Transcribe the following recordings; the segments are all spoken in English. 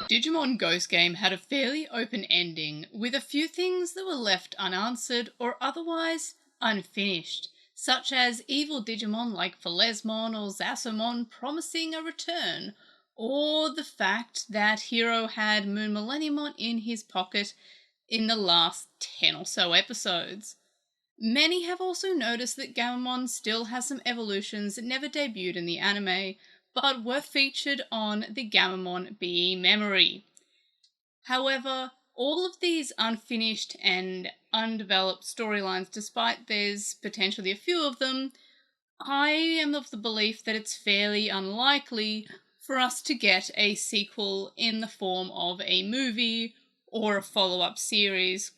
Digimon Ghost Game had a fairly open ending, with a few things that were left unanswered or otherwise unfinished, such as evil Digimon like Phalesmon or Zasomon promising a return, or the fact that Hero had Moon Millenniumon in his pocket in the last 10 or so episodes. Many have also noticed that Gamamon still has some evolutions that never debuted in the anime, but were featured on the Gamamon BE memory. However, all of these unfinished and undeveloped storylines, despite there's potentially a few of them, I am of the belief that it's fairly unlikely for us to get a sequel in the form of a movie or a follow-up series,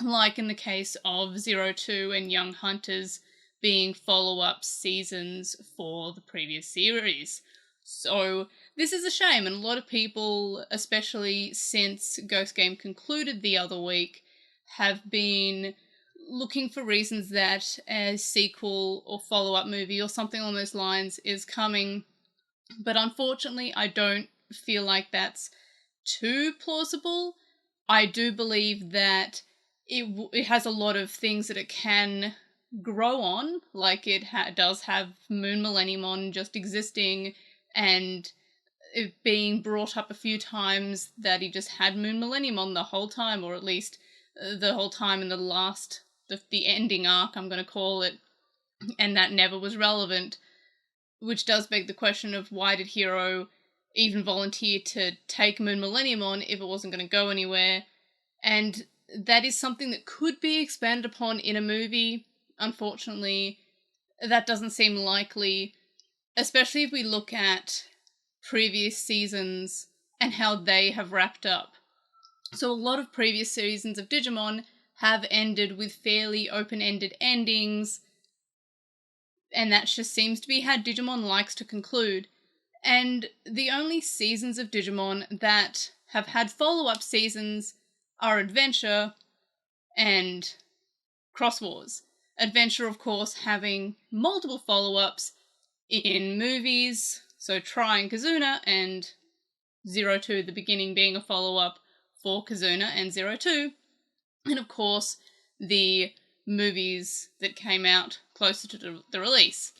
like in the case of 02 and Young Hunters being follow-up seasons for the previous series. So this is a shame, and a lot of people, especially since Ghost Game concluded the other week, have been looking for reasons that a sequel or follow-up movie or something along those lines is coming. But unfortunately, I don't feel like that's too plausible. I do believe that it has a lot of things that it can grow on, like it does have Moon Millenniumon just existing and it being brought up a few times that he just had Moon Millenniumon the whole time, or at least the whole time in the ending arc, I'm going to call it, and that never was relevant, which does beg the question of why did Hero even volunteer to take Moon Millenniumon if it wasn't going to go anywhere, and that is something that could be expanded upon in a movie. Unfortunately, that doesn't seem likely, especially if we look at previous seasons and how they have wrapped up. So a lot of previous seasons of Digimon have ended with fairly open-ended endings, and that just seems to be how Digimon likes to conclude. And the only seasons of Digimon that have had follow-up seasons are Adventure and Cross Wars. Adventure, of course, having multiple follow-ups in movies, so Tri and Kazuna, and 02, the beginning being a follow-up for Kazuna and 02, and of course the movies that came out closer to the release.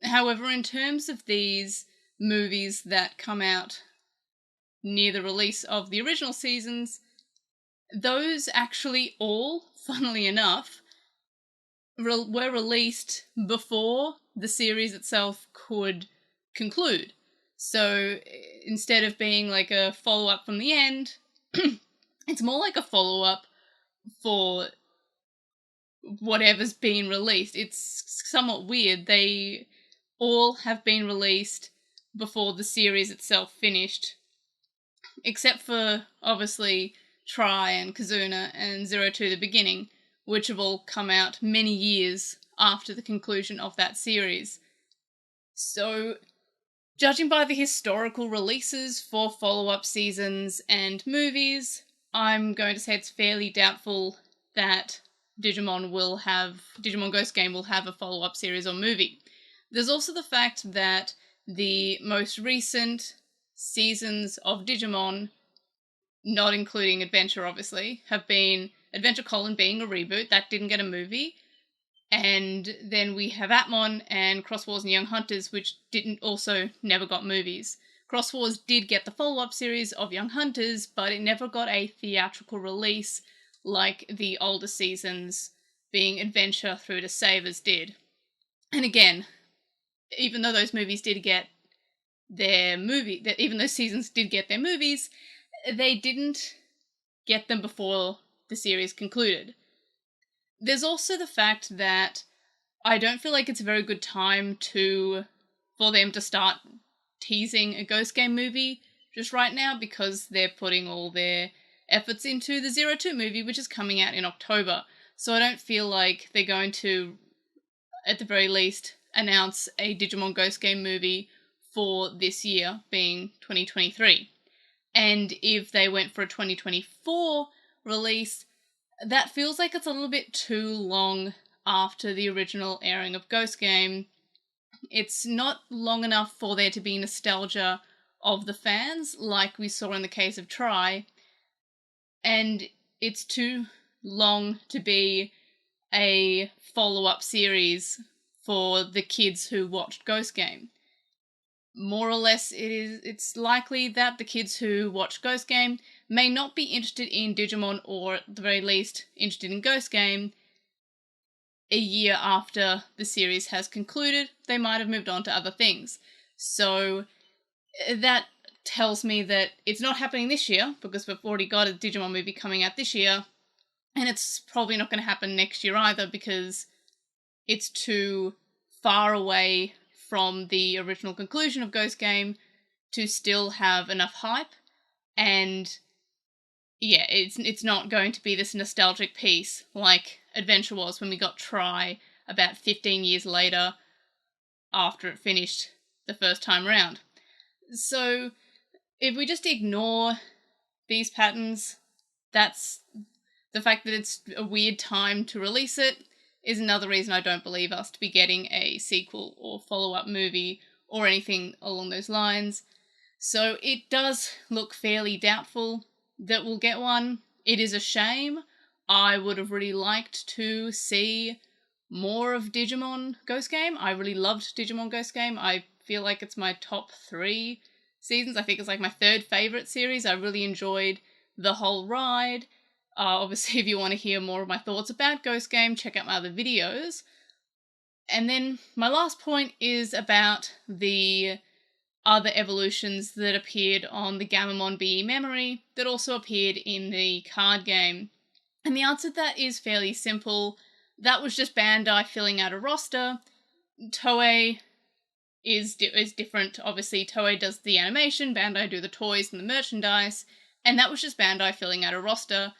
However, in terms of these movies that come out near the release of the original seasons, those actually all, funnily enough, were released before the series itself could conclude. So instead of being like a follow-up from the end, it's more like a follow-up for whatever's been released. It's somewhat weird. They all have been released before the series itself finished, except for, obviously, Tri and Kazuna and 02 the beginning, which have all come out many years after the conclusion of that series. So, judging by the historical releases for follow-up seasons and movies, I'm going to say it's fairly doubtful that Digimon Ghost Game will have a follow-up series or movie. There's also the fact that the most recent seasons of Digimon, not including Adventure obviously, have been Adventure: being a reboot, that didn't get a movie, and then we have Atmon and Cross Wars and Young Hunters, which never got movies. Cross Wars did get the follow-up series of Young Hunters, but it never got a theatrical release like the older seasons, being Adventure through to Savers, did. And again, even though those seasons did get their movies, they didn't get them before the series concluded. There's also the fact that I don't feel like it's a very good time for them to start teasing a Ghost Game movie just right now, because they're putting all their efforts into the 02 movie, which is coming out in October. So I don't feel like they're going to, at the very least, announce a Digimon Ghost Game movie for this year, being 2023. And if they went for a 2024 release, that feels like it's a little bit too long after the original airing of Ghost Game. It's not long enough for there to be nostalgia of the fans, like we saw in the case of Try, and it's too long to be a follow-up series for the kids who watched Ghost Game. More or less, it's likely that the kids who watch Ghost Game may not be interested in Digimon, or at the very least interested in Ghost Game, a year after the series has concluded. They might have moved on to other things. So that tells me that it's not happening this year, because we've already got a Digimon movie coming out this year, and it's probably not going to happen next year either, because it's too far away from the original conclusion of Ghost Game to still have enough hype. And yeah, it's not going to be this nostalgic piece like Adventure was when we got Try about 15 years later after it finished the first time round. So if we just ignore these patterns, that's the fact that it's a weird time to release it is another reason I don't believe us to be getting a sequel or follow-up movie or anything along those lines. So it does look fairly doubtful that we'll get one. It is a shame. I would have really liked to see more of Digimon Ghost Game. I really loved Digimon Ghost Game. I feel like it's my top 3 seasons. I think it's like my 3rd favourite series. I really enjoyed the whole ride. Obviously, if you want to hear more of my thoughts about Ghost Game, check out my other videos. And then my last point is about the other evolutions that appeared on the Gammamon BE memory that also appeared in the card game. And the answer to that is fairly simple. That was just Bandai filling out a roster. Toei is different. Obviously, Toei does the animation, Bandai do the toys and the merchandise, and that was just Bandai filling out a roster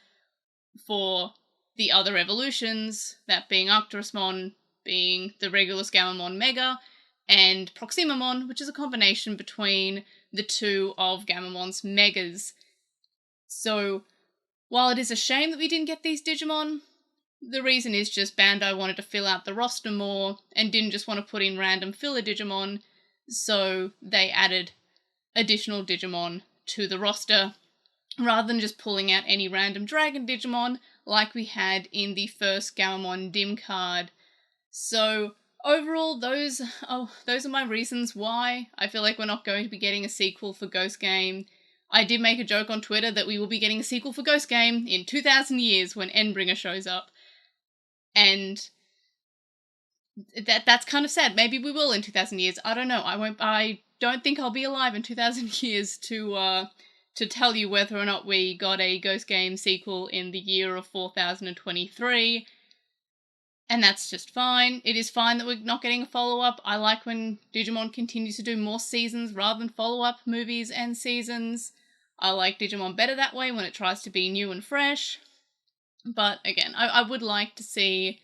for the other evolutions, that being Arcturusmon, being the Regulus Gammamon Mega, and Proximamon, which is a combination between the two of Gammamon's Megas. So, while it is a shame that we didn't get these Digimon, the reason is just Bandai wanted to fill out the roster more and didn't just want to put in random filler Digimon, so they added additional Digimon to the roster, rather than just pulling out any random Dragon Digimon like we had in the first Gammamon Dim card. So overall, those are my reasons why I feel like we're not going to be getting a sequel for Ghost Game. I did make a joke on Twitter that we will be getting a sequel for Ghost Game in 2,000 years when Endbringer shows up. And that's kind of sad. Maybe we will in 2,000 years. I don't know. I don't think I'll be alive in 2,000 years to tell you whether or not we got a Ghost Game sequel in the year of 4023. And that's just fine. It is fine that we're not getting a follow-up. I like when Digimon continues to do more seasons rather than follow-up movies and seasons. I like Digimon better that way when it tries to be new and fresh. But again, I would like to see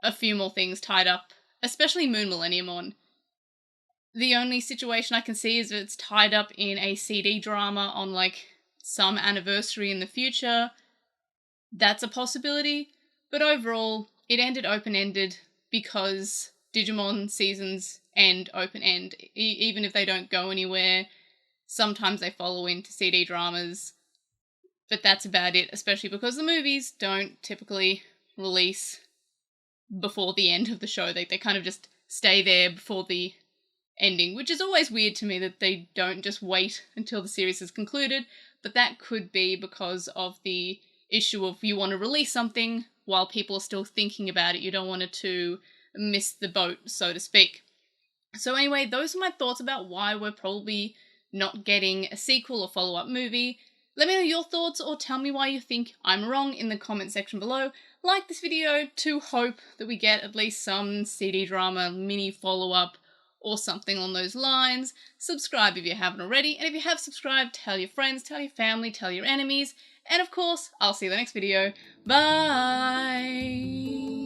a few more things tied up, especially Moon Millenniumon. The only situation I can see is that it's tied up in a CD drama on like some anniversary in the future. That's a possibility. But overall, it ended open-ended because Digimon seasons end open-end. Even if they don't go anywhere, sometimes they follow into CD dramas. But that's about it, especially because the movies don't typically release before the end of the show. They kind of just stay there before the ending, which is always weird to me that they don't just wait until the series is concluded, but that could be because of the issue of you want to release something while people are still thinking about it. You don't want it to miss the boat, so to speak. So anyway, those are my thoughts about why we're probably not getting a sequel or follow-up movie. Let me know your thoughts or tell me why you think I'm wrong in the comment section below. Like this video to hope that we get at least some CD drama mini follow-up or something on those lines. Subscribe if you haven't already, and if you have subscribed, tell your friends, tell your family, tell your enemies, and of course, I'll see you in the next video. Bye!